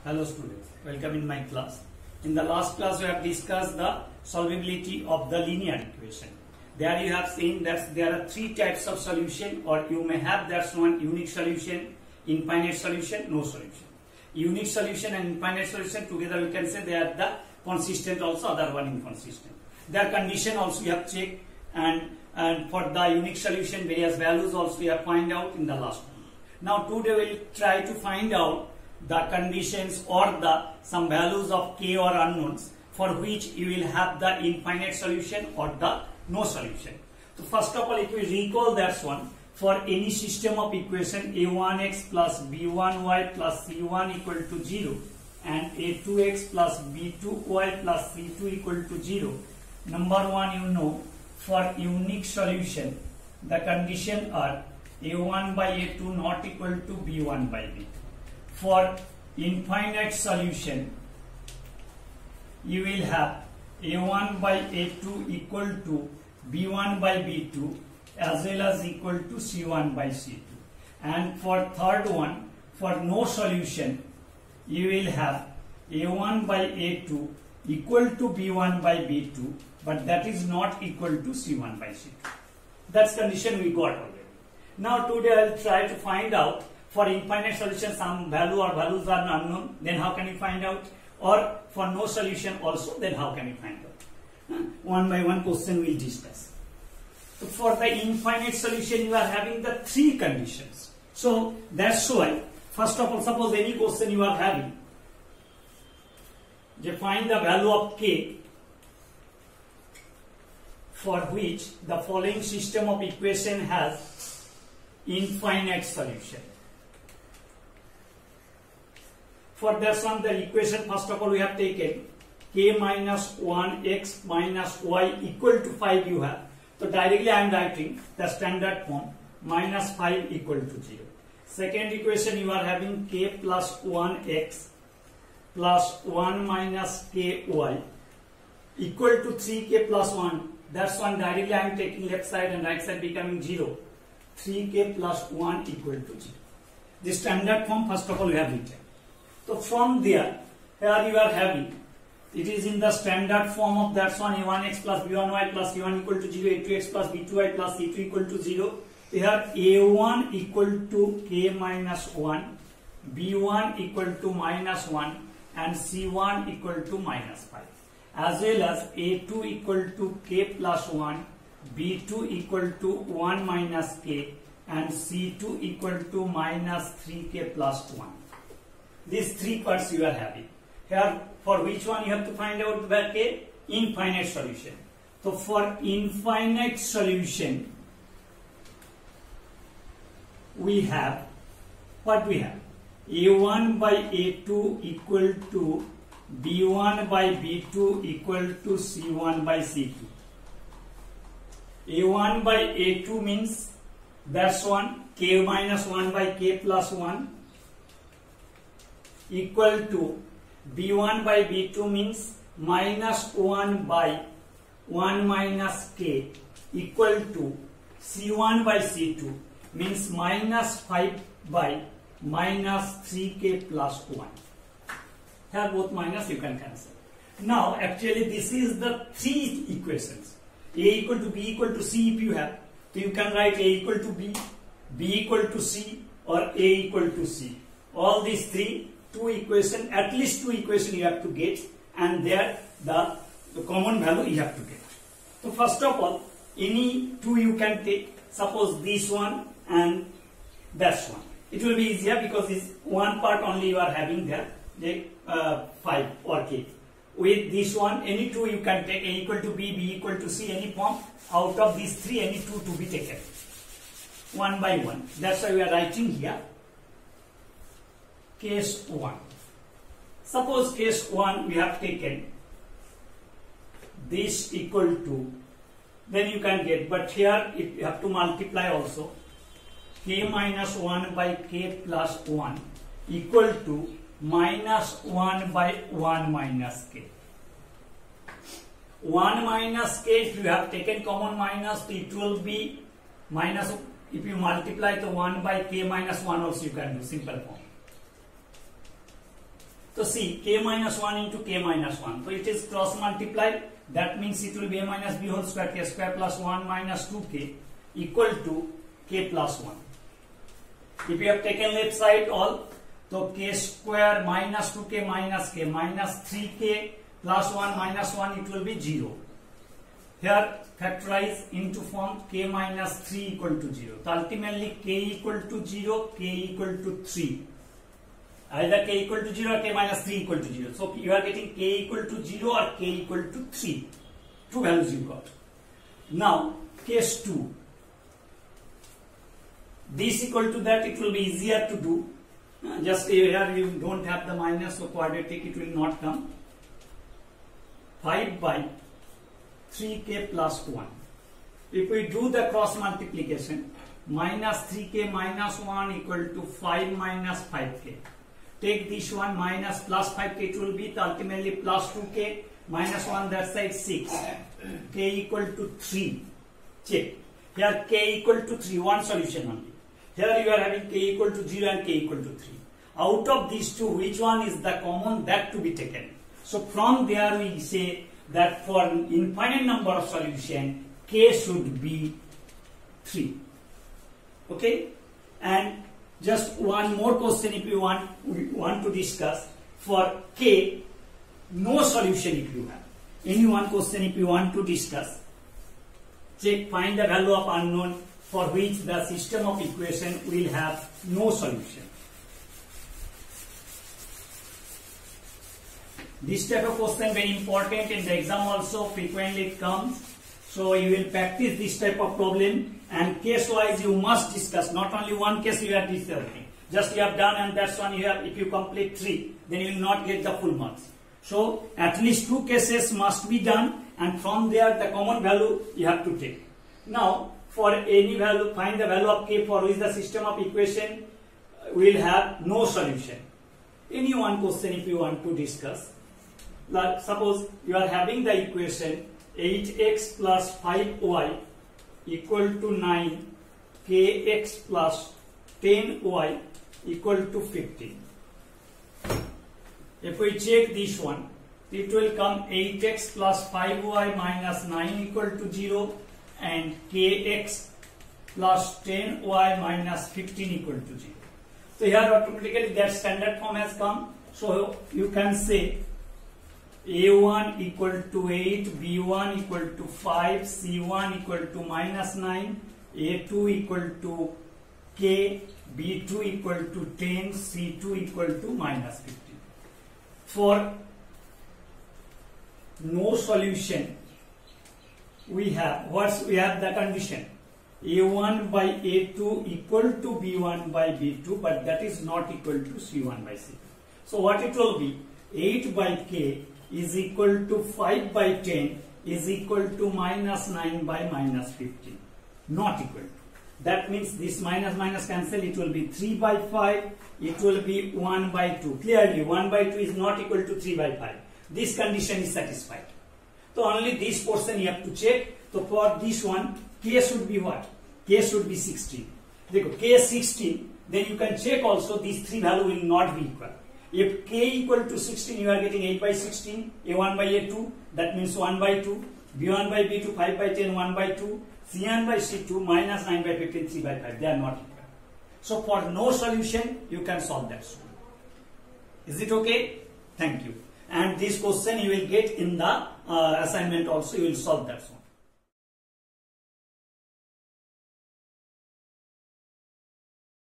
Hello students, welcome in my class. In the last class we have discussed the solvability of the linear equation. There you have seen that there are three types of solution, or you may have that's one unique solution, infinite solution, no solution. Unique solution and infinite solution together we can say they are the consistent, also other one inconsistent. Their condition also you have checked, and for the unique solution various values also we have find out in the last one. Now today we will try to find out the conditions or the some values of k or unknowns for which you will have the infinite solution or the no solution. So first of all, if we recall that one, for any system of equation a1x plus b1y plus c1 equal to 0 and a2x plus b2y plus c2 equal to 0, number one, you know, for unique solution the condition are a1 by a2 not equal to b1 by b. For infinite solution, you will have a1 by a2 equal to b1 by b2 as well as equal to c1 by c2. And for third one, for no solution, you will have a1 by a2 equal to b1 by b2, but that is not equal to c1 by c2. That's condition we got already. Now today I will try to find out for infinite solution some value or values are unknown, then how can you find out? Or for no solution also, then how can you find out? One by one question we will discuss. So for the infinite solution you are having the three conditions. So that's why first of all, suppose any question you are having, you find the value of k for which the following system of equation has infinite solution. For that one, the equation first of all we have taken k minus 1x minus y equal to 5 you have. So directly I am writing the standard form minus 5 equal to 0. Second equation you are having k plus 1x plus 1 minus ky equal to 3k plus 1. That's one, directly I am taking left side and right side becoming 0. 3k plus 1 equal to 0. The standard form first of all we have written. So from there, here you are having, it is in the standard form of that one, a1x plus b1y plus c1 equal to 0, a2x plus b2y plus c2 equal to 0. Here a1 equal to k minus 1, b1 equal to minus 1 and c1 equal to minus 5. As well as a2 equal to k plus 1, b2 equal to 1 minus k and c2 equal to minus 3k plus 1. These three parts you are having. Here for which one you have to find out the k? Infinite solution. So for infinite solution we have, what we have? a1 by a2 equal to b1 by b2 equal to c1 by c2. a1 by a2 means that's one, k minus 1 by k plus 1 equal to b1 by b2 means minus 1 by 1 minus k equal to c1 by c2 means minus 5 by minus 3k plus 1. Here both minus you can cancel. Now actually this is the three equations. A equal to b equal to c if you have. So you can write a equal to b, b equal to c or a equal to c. All these three, two equation, at least two equation you have to get, and there the common value you have to get. So first of all, any two you can take, suppose this one and that one. It will be easier because this one part only you are having there, the 5 or k. With this one, any two you can take, a equal to b, b equal to c, any form. Out of these three, any two to be taken, one by one. That's why we are writing here case 1. Suppose case 1 we have taken this equal to, then you can get, but here you have to multiply also, k minus 1 by k plus 1 equal to minus 1 by 1 minus k. 1 minus k, if you have taken common minus, it will be minus, if you multiply the 1 by k minus 1 also you can do simple form. So see, k minus 1 into k minus 1. So it is cross multiplied. That means it will be a minus b whole square, k square plus 1 minus 2k equal to k plus 1. If you have taken left side all, so k square minus 2k minus k minus 3k plus 1 minus 1, it will be 0. Here factorize into form k minus 3 equal to 0. So ultimately k equal to 0, k equal to 3. Either k equal to 0 or k minus 3 equal to 0. So you are getting k equal to 0 or k equal to 3. Two values you got. Now case 2. This equal to that, it will be easier to do. Just here you don't have the minus, so quadratic it will not come. 5 by 3k plus 1. If we do the cross multiplication, minus 3k minus 1 equal to 5 minus 5k. Take this one minus plus 5k, it will be ultimately plus 2k minus 1 that side 6. K equal to 3. Check. Here k equal to 3, one solution only. Here you are having k equal to 0 and k equal to 3. Out of these two, which one is the common that to be taken? So from there we say that for infinite number of solution, k should be 3. Okay? And just one more question if you want to discuss. For k, no solution if you have. Any one question if you want to discuss. Check, find the value of unknown for which the system of equation will have no solution. This type of question very important in the exam also, frequently it comes. So you will practice this type of problem, and case wise you must discuss. Not only one case you have discussed. Just you have done and that's one you have. If you complete 3, then you will not get the full marks. So at least 2 cases must be done, and from there the common value you have to take. Now for any value, find the value of k for which the system of equation will have no solution. Any one question if you want to discuss. Like suppose you are having the equation 8x plus 5y equal to 9, kx plus 10y equal to 15. If we check this one, it will come 8x plus 5y minus 9 equal to 0 and kx plus 10y minus 15 equal to 0. So here automatically that standard form has come. So you can say a1 equal to 8, b1 equal to 5, c1 equal to minus 9, a2 equal to k, b2 equal to 10, c2 equal to minus 15. For no solution, we have the condition a1 by a2 equal to b1 by b2, but that is not equal to c1 by c2. So what it will be, 8 by k is equal to 5 by 10 is equal to minus 9 by minus 15, not equal to. That means this minus minus cancel, it will be 3 by 5, it will be 1 by 2. Clearly 1 by 2 is not equal to 3 by 5. This condition is satisfied. So only this portion you have to check. So for this one, k should be what? K should be 16. K is 16, then you can check also these three value will not be equal. If k equal to 16, you are getting 8 by 16, a1 by a2, that means 1 by 2, b1 by b2, 5 by 10, 1 by 2, c1 by c2, minus 9 by 15, 3 by 5. They are not equal. So for no solution, you can solve that one. Is it okay? Thank you. And this question you will get in the assignment also, you will solve that one.